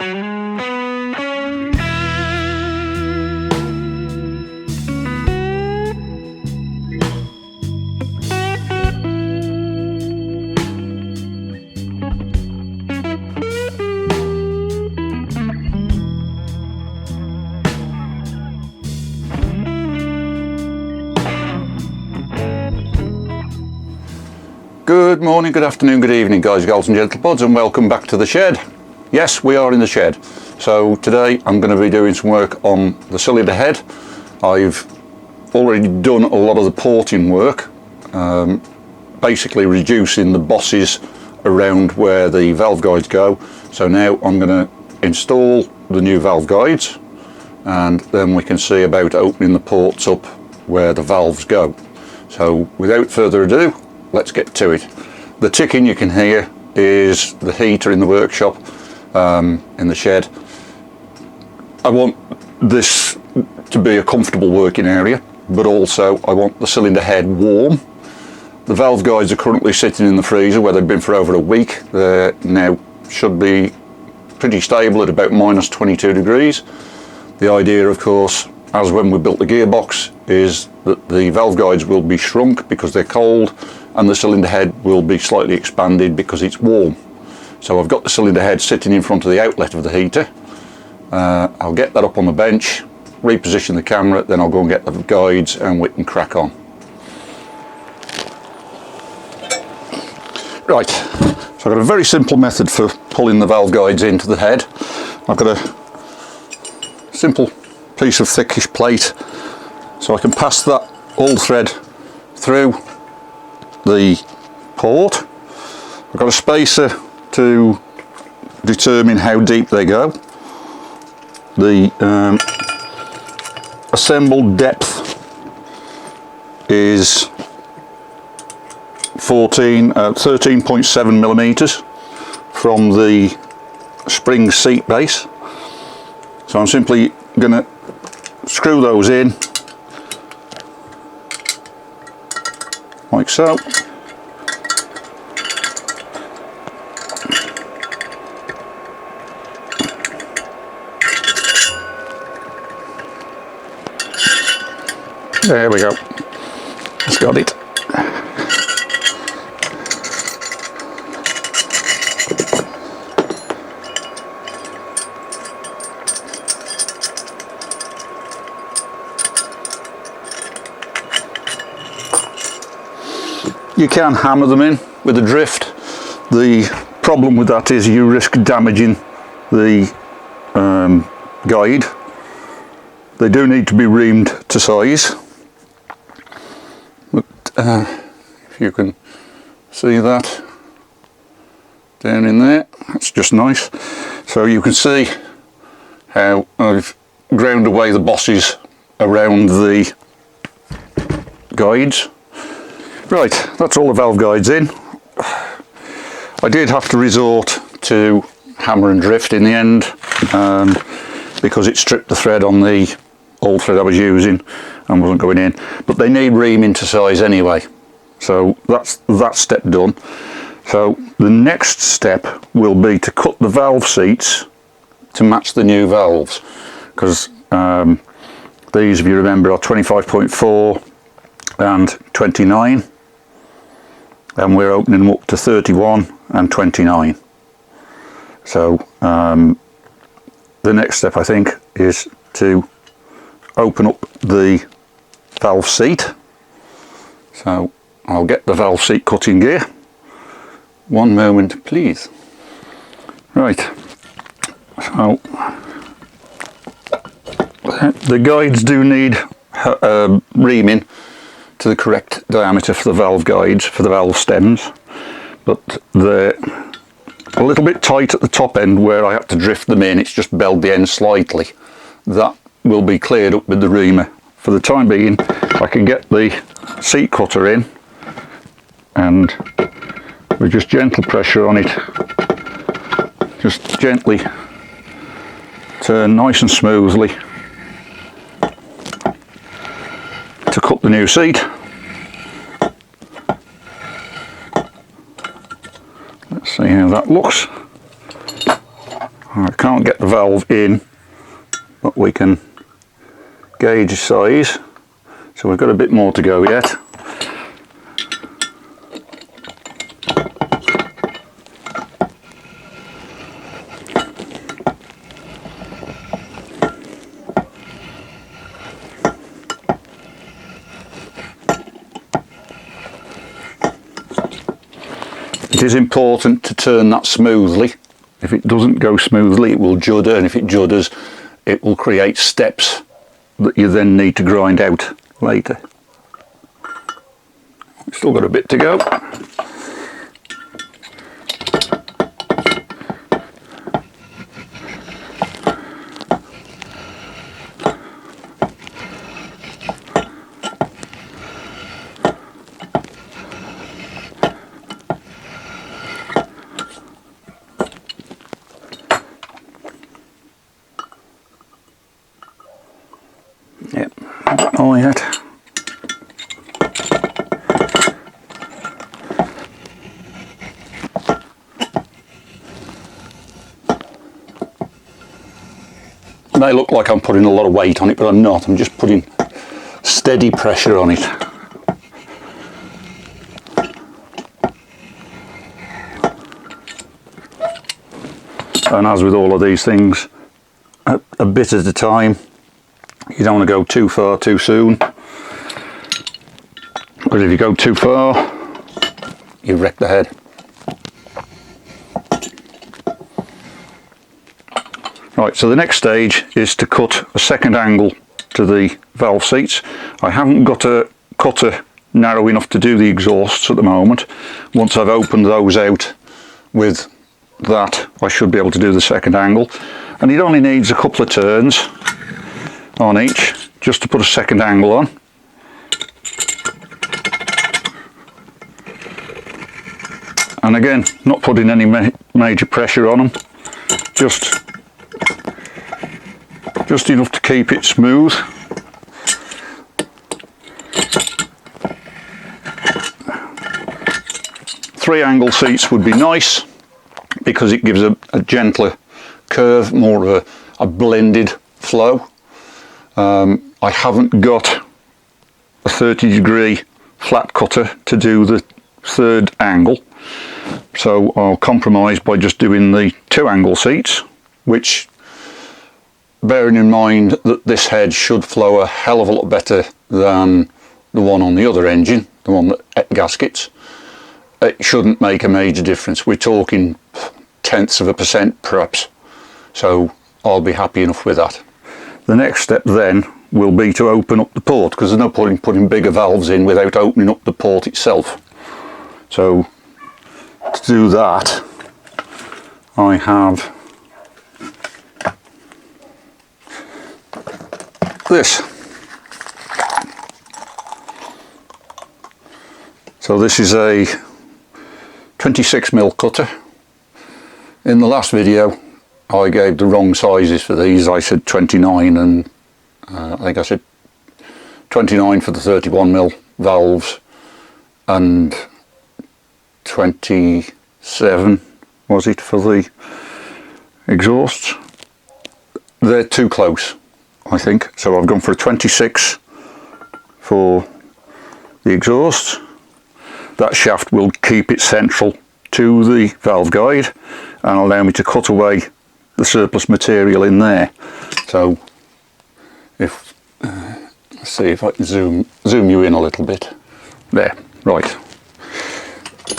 Good morning, good afternoon, good evening, guys, girls and gentlepods, and welcome back to the shed. Yes, we are in the shed. So today I'm going to be doing some work on the cylinder head. I've already done a lot of the porting work, basically reducing the bosses around where the valve guides go. So now I'm going to install the new valve guides, and then we can see about opening the ports up where the valves go. So without further ado, let's get to it. The ticking you can hear is the heater in the workshop, in the shed. I want this to be a comfortable working area, but also I want the cylinder head warm. The valve guides are currently sitting in the freezer where they've been for over a week. They now should be pretty stable at about minus 22 degrees. The idea, of course, as when we built the gearbox, is that the valve guides will be shrunk because they're cold, and the cylinder head will be slightly expanded because it's warm. So I've got the cylinder head sitting in front of the outlet of the heater. I'll get that up on the bench, reposition the camera, then I'll go and get the guides and we can crack on. Right, so I've got a very simple method for pulling the valve guides into the head. I've got a simple piece of thickish plate, so I can pass that all thread through the port. I've got a spacer to determine how deep they go. The assembled depth is 13.7 millimeters from the spring seat base. So I'm simply going to screw those in like so. There we go. It's got it. You can hammer them in with a drift. The problem with that is you risk damaging the guide. They do need to be reamed to size. But if you can see that down in there, that's just nice. So you can see how I've ground away the bosses around the guides. Right, that's all the valve guides in. I did have to resort to hammer and drift in the end, because it stripped the thread on the old thread I was using and wasn't going in. But they need reaming to size anyway, so that's that step done. So the next step will be to cut the valve seats to match the new valves, because these, if you remember, are 25.4 and 29. And we're opening them up to 31 and 29. So the next step, I think, is to open up the valve seat. So I'll get the valve seat cutting gear. One moment, please. Right, so the guides do need reaming to the correct diameter for the valve guides, for the valve stems, but they're a little bit tight at the top end where I have to drift them in. It's just belled the end slightly. That will be cleared up with the reamer. For the time being, I can get the seat cutter in, and with just gentle pressure on it, just gently turn nice and smoothly to cut the new seat. Let's see how that looks. I can't get the valve in, but we can gauge size. So we've got a bit more to go yet. It is important to turn that smoothly. If it doesn't go smoothly, it will judder, and if it judders, it will create steps that you then need to grind out later. Still got a bit to go. Yep, not all yet. It may look like I'm putting a lot of weight on it, but I'm not. I'm just putting steady pressure on it. And as with all of these things, a bit at a time. You don't want to go too far too soon, because if you go too far, you wreck the head. Right, so the next stage is to cut a second angle to the valve seats. I haven't got a cutter narrow enough to do the exhausts at the moment. Once I've opened those out with that, I should be able to do the second angle. And it only needs a couple of turns on each just to put a second angle on. And again, not putting any major pressure on them, just enough to keep it smooth. Three angle seats would be nice because it gives a gentler curve, more of a blended flow. I haven't got a 30-degree flat cutter to do the third angle, so I'll compromise by just doing the two angle seats, which, bearing in mind that this head should flow a hell of a lot better than the one on the other engine, the one that gaskets, it shouldn't make a major difference. We're talking tenths of a percent perhaps, so I'll be happy enough with that. The next step then will be to open up the port, because there's no point in putting bigger valves in without opening up the port itself. So to do that, I have this. So this is a 26mm cutter. In the last video I gave the wrong sizes for these. I said 29 and I think I said 29 for the 31mm valves and 27 was it for the exhausts. They're too close, I think, so I've gone for a 26 for the exhaust. That shaft will keep it central to the valve guide and allow me to cut away the surplus material in there. So if let's see if I can zoom you in a little bit there. Right,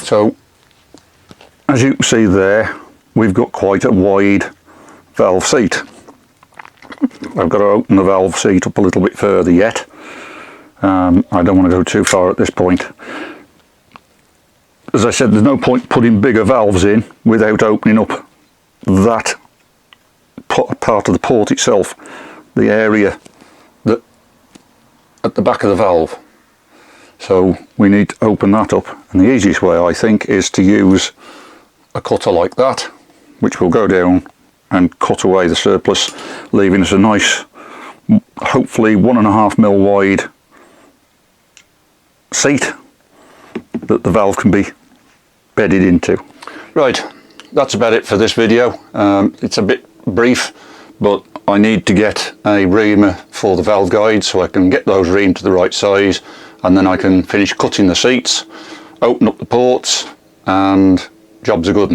so as you can see there, we've got quite a wide valve seat. I've got to open the valve seat up a little bit further yet. I don't want to go too far at this point. As I said, there's no point putting bigger valves in without opening up that part of the port itself, the area that at the back of the valve. So we need to open that up, and the easiest way I think is to use a cutter like that, which will go down and cut away the surplus, leaving us a nice, hopefully 1.5mm wide seat that the valve can be bedded into. Right, that's about it for this video. It's a bit brief, but I need to get a reamer for the valve guide so I can get those reamed to the right size, and then I can finish cutting the seats, open up the ports, and job's a good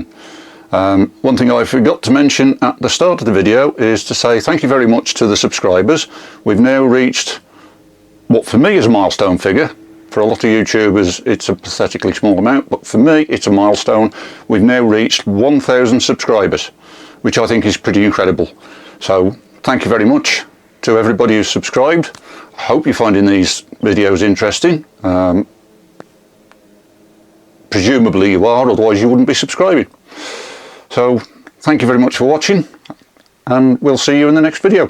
one. One thing I forgot to mention at the start of the video is to say thank you very much to the subscribers. We've now reached what for me is a milestone figure. For a lot of YouTubers it's a pathetically small amount, but for me it's a milestone. We've now reached 1,000 subscribers, which I think is pretty incredible. So thank you very much to everybody who's subscribed. I hope you're finding these videos interesting. Presumably you are, otherwise you wouldn't be subscribing. So thank you very much for watching, and we'll see you in the next video.